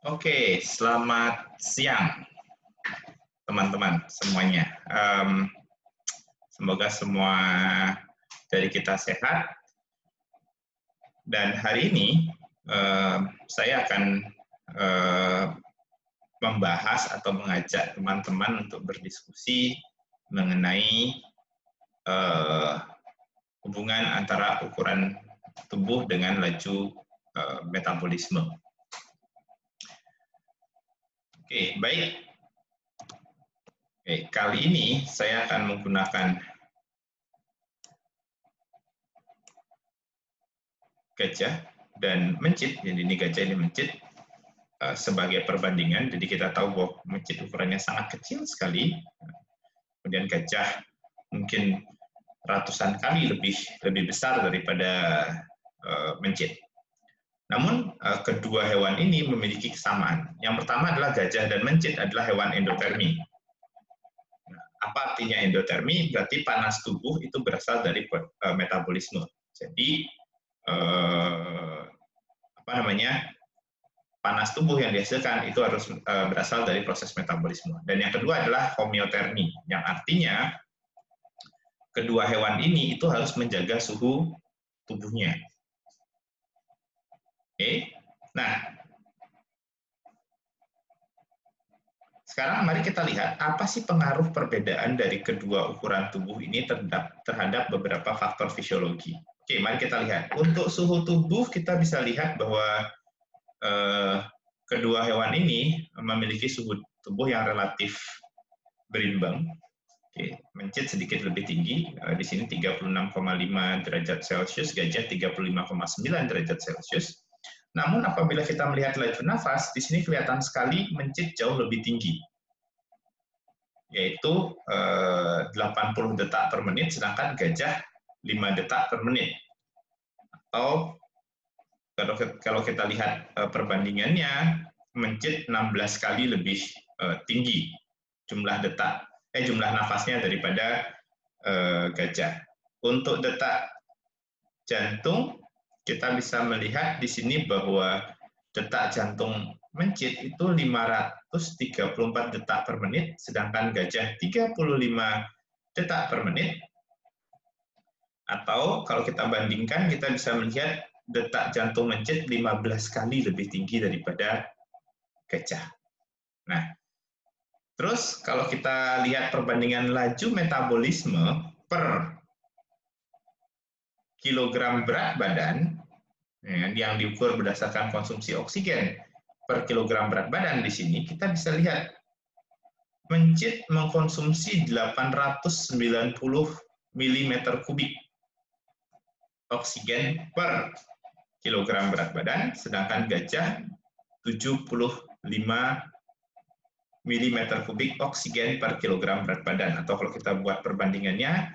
Oke, selamat siang teman-teman semuanya. Semoga semua dari kita sehat. Dan hari ini saya akan membahas atau mengajak teman-teman untuk berdiskusi mengenai hubungan antara ukuran tubuh dengan laju metabolisme. Oke, baik. Oke, kali ini saya akan menggunakan gajah dan mencit. Jadi ini gajah, ini mencit sebagai perbandingan. Jadi kita tahu bahwa mencit ukurannya sangat kecil sekali. Kemudian gajah mungkin ratusan kali lebih besar daripada mencit. Namun kedua hewan ini memiliki kesamaan. Yang pertama adalah gajah dan mencit adalah hewan endotermi. Apa artinya endotermi? Berarti panas tubuh itu berasal dari metabolisme. Jadi panas tubuh yang dihasilkan itu harus berasal dari proses metabolisme. Dan yang kedua adalah homeotermi, yang artinya kedua hewan ini itu harus menjaga suhu tubuhnya. Oke, nah sekarang mari kita lihat apa sih pengaruh perbedaan dari kedua ukuran tubuh ini terhadap beberapa faktor fisiologi. Oke, mari kita lihat. Untuk suhu tubuh kita bisa lihat bahwa kedua hewan ini memiliki suhu tubuh yang relatif berimbang. Oke, mencit sedikit lebih tinggi, di sini 36,5 derajat Celcius, gajah 35,9 derajat Celcius. Namun apabila kita melihat laju nafas, di sini kelihatan sekali mencit jauh lebih tinggi, yaitu 80 detak per menit, sedangkan gajah 5 detak per menit. Atau kalau kita lihat perbandingannya, mencit 16 kali lebih tinggi jumlah nafasnya daripada gajah. Untuk detak jantung, kita bisa melihat di sini bahwa detak jantung mencit itu 534 detak per menit, sedangkan gajah 35 detak per menit. Atau kalau kita bandingkan, kita bisa melihat detak jantung mencit 15 kali lebih tinggi daripada gajah. Nah, terus kalau kita lihat perbandingan laju metabolisme per kilogram berat badan, yang diukur berdasarkan konsumsi oksigen per kilogram berat badan, di sini kita bisa lihat mencit mengkonsumsi 890 mm kubik oksigen per kilogram berat badan, sedangkan gajah 75 mm kubik oksigen per kilogram berat badan. Atau kalau kita buat perbandingannya,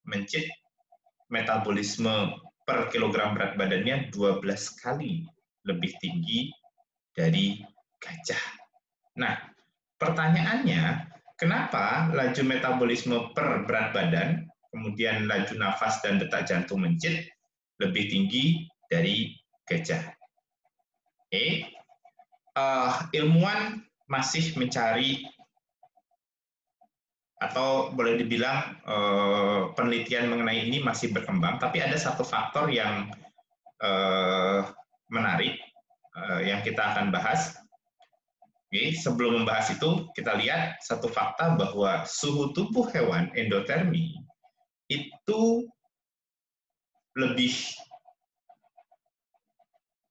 mencit metabolisme per kilogram berat badannya 12 kali lebih tinggi dari gajah. Nah, pertanyaannya, kenapa laju metabolisme per berat badan, kemudian laju nafas dan detak jantung mencit lebih tinggi dari gajah? Oke, ilmuwan masih mencari, atau boleh dibilang penelitian mengenai ini masih berkembang, tapi ada satu faktor yang menarik yang kita akan bahas. Oke, sebelum membahas itu, kita lihat satu fakta bahwa suhu tubuh hewan endotermi itu lebih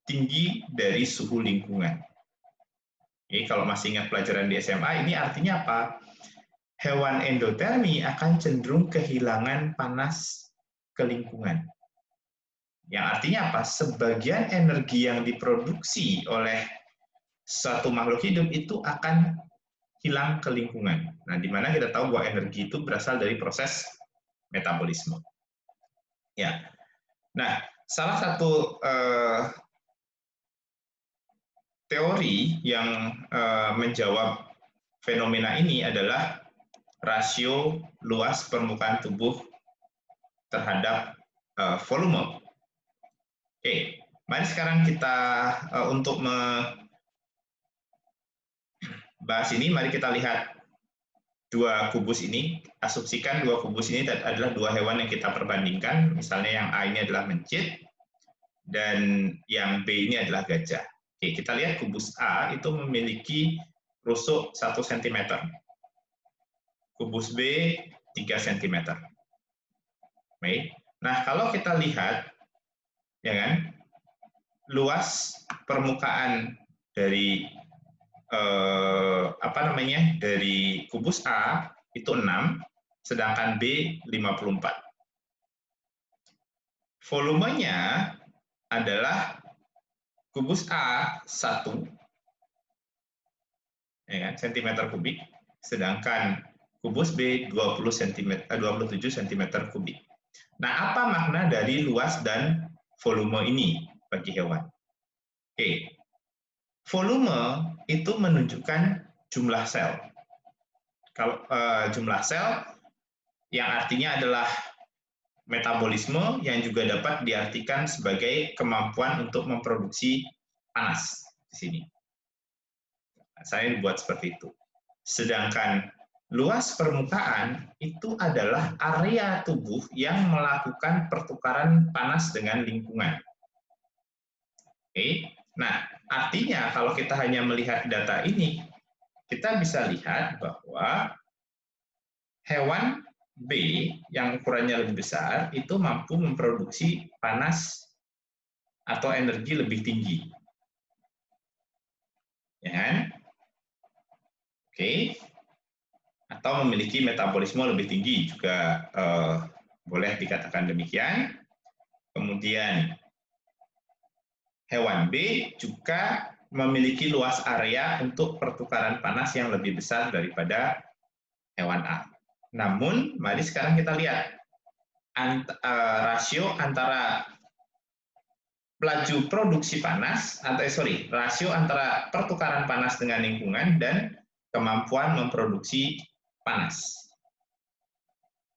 tinggi dari suhu lingkungan. Oke, kalau masih ingat pelajaran di SMA, ini artinya apa? Hewan endotermi akan cenderung kehilangan panas ke lingkungan. Yang artinya apa? Sebagian energi yang diproduksi oleh suatu makhluk hidup itu akan hilang ke lingkungan. Nah, di mana kita tahu bahwa energi itu berasal dari proses metabolisme. Ya. Nah, salah satu teori yang menjawab fenomena ini adalah rasio luas permukaan tubuh terhadap volume. Oke, mari sekarang kita untuk bahas ini, mari kita lihat dua kubus ini. Asumsikan dua kubus ini adalah dua hewan yang kita perbandingkan. Misalnya yang A ini adalah mencit, dan yang B ini adalah gajah. Oke, kita lihat kubus A itu memiliki rusuk 1 cm. Kubus B 3 cm. Baik. Nah, kalau kita lihat, ya kan, luas permukaan dari dari kubus A itu 6, sedangkan B 54. Volumenya adalah kubus A 1 ya kan, cm kubik, sedangkan kubus B 27 cm kubik. Nah, apa makna dari luas dan volume ini bagi hewan? Oke, volume itu menunjukkan jumlah sel. Kalau jumlah sel yang artinya adalah metabolisme yang juga dapat diartikan sebagai kemampuan untuk memproduksi panas di sini. Saya buat seperti itu. Sedangkan luas permukaan itu adalah area tubuh yang melakukan pertukaran panas dengan lingkungan. Oke. Nah, artinya kalau kita hanya melihat data ini, kita bisa lihat bahwa hewan B yang ukurannya lebih besar itu mampu memproduksi panas atau energi lebih tinggi. Ya kan? Oke. Atau memiliki metabolisme lebih tinggi juga boleh dikatakan demikian. Kemudian hewan B juga memiliki luas area untuk pertukaran panas yang lebih besar daripada hewan A. Namun, mari sekarang kita lihat rasio antara laju produksi panas, rasio antara pertukaran panas dengan lingkungan dan kemampuan memproduksi panas.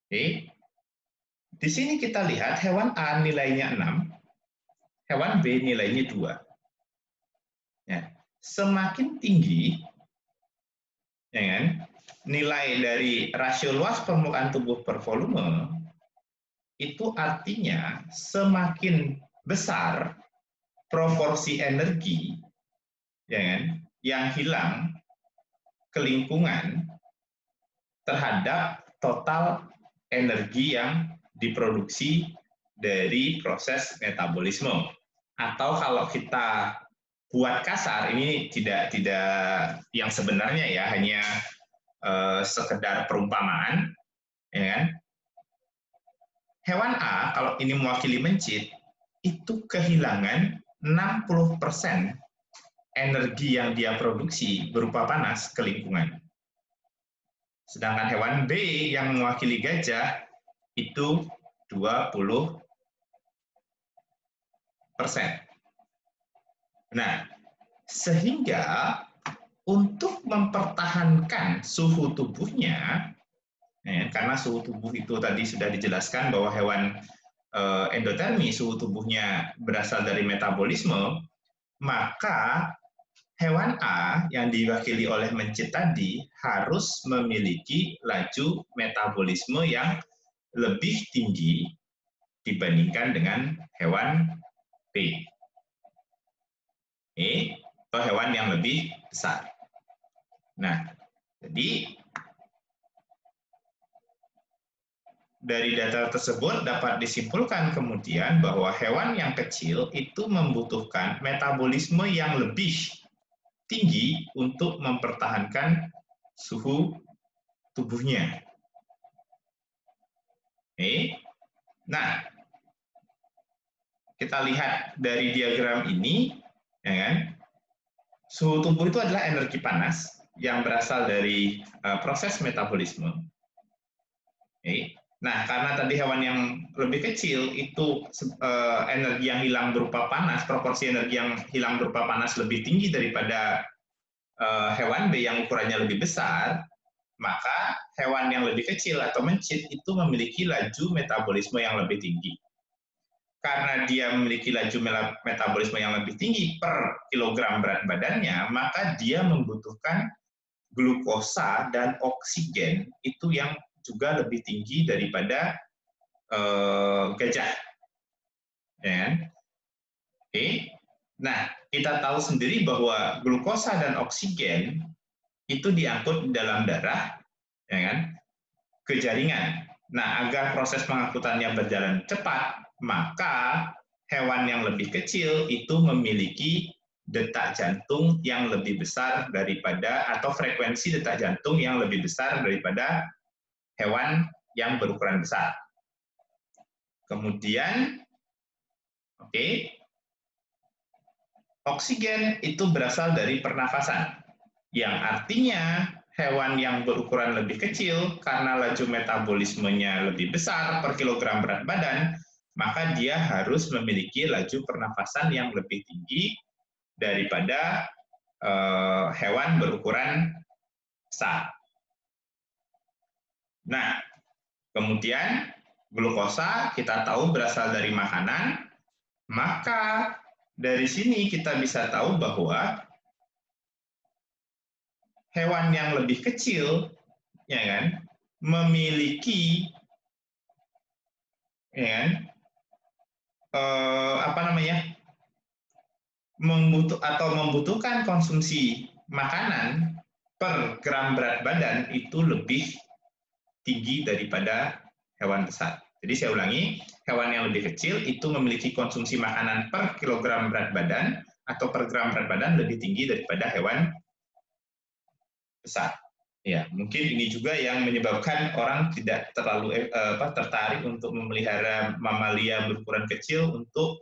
Oke. Di sini kita lihat hewan A nilainya 6, hewan B nilainya 2. Ya. Semakin tinggi, ya kan, nilai dari rasio luas permukaan tubuh per volume, itu artinya semakin besar proporsi energi, ya kan, yang hilang ke lingkungan terhadap total energi yang diproduksi dari proses metabolisme. Atau kalau kita buat kasar, ini tidak yang sebenarnya ya, hanya sekedar perumpamaan, ya kan? Hewan A kalau ini mewakili mencit itu kehilangan 60% energi yang dia produksi berupa panas ke lingkungan. Sedangkan hewan B yang mewakili gajah itu 20%. Nah, sehingga untuk mempertahankan suhu tubuhnya, karena suhu tubuh itu tadi sudah dijelaskan bahwa hewan endotermi suhu tubuhnya berasal dari metabolisme, maka hewan A yang diwakili oleh mencit tadi harus memiliki laju metabolisme yang lebih tinggi dibandingkan dengan hewan B. Atau hewan yang lebih besar. Nah, jadi dari data tersebut dapat disimpulkan kemudian bahwa hewan yang kecil itu membutuhkan metabolisme yang lebih tinggi untuk mempertahankan suhu tubuhnya. Nah, kita lihat dari diagram ini, ya kan? Suhu tubuh itu adalah energi panas yang berasal dari proses metabolisme. Nah, karena tadi hewan yang lebih kecil itu energi yang hilang berupa panas, proporsi energi yang hilang berupa panas lebih tinggi daripada hewan B yang ukurannya lebih besar, maka hewan yang lebih kecil atau mencit itu memiliki laju metabolisme yang lebih tinggi. Karena dia memiliki laju metabolisme yang lebih tinggi per kilogram berat badannya, maka dia membutuhkan glukosa dan oksigen itu yang juga lebih tinggi daripada gajah. Ya kan? Oke. Nah, kita tahu sendiri bahwa glukosa dan oksigen itu diangkut dalam darah, ya kan, ke jaringan. Nah, agar proses pengangkutannya berjalan cepat, maka hewan yang lebih kecil itu memiliki detak jantung yang lebih besar daripada, atau frekuensi detak jantung yang lebih besar daripada hewan yang berukuran besar. Kemudian, oke, oksigen itu berasal dari pernafasan, yang artinya hewan yang berukuran lebih kecil karena laju metabolismenya lebih besar per kilogram berat badan, maka dia harus memiliki laju pernafasan yang lebih tinggi daripada hewan berukuran besar. Nah, kemudian glukosa kita tahu berasal dari makanan, maka dari sini kita bisa tahu bahwa hewan yang lebih kecil, ya kan, memiliki, ya kan, membutuhkan konsumsi makanan per gram berat badan itu lebih tinggi daripada hewan besar. Jadi saya ulangi, hewan yang lebih kecil itu memiliki konsumsi makanan per kilogram berat badan atau per gram berat badan lebih tinggi daripada hewan besar. Ya, mungkin ini juga yang menyebabkan orang tidak terlalu tertarik untuk memelihara mamalia berukuran kecil untuk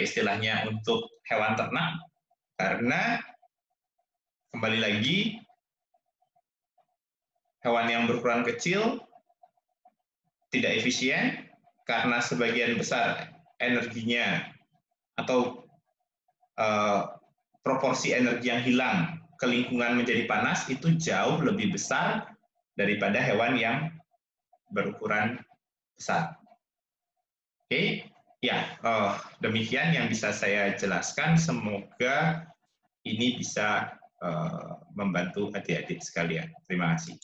istilahnya untuk hewan ternak, karena kembali lagi hewan yang berukuran kecil tidak efisien karena sebagian besar energinya atau proporsi energi yang hilang ke lingkungan menjadi panas itu jauh lebih besar daripada hewan yang berukuran besar. Oke, ya, demikian yang bisa saya jelaskan. Semoga ini bisa membantu adik-adik sekalian. Terima kasih.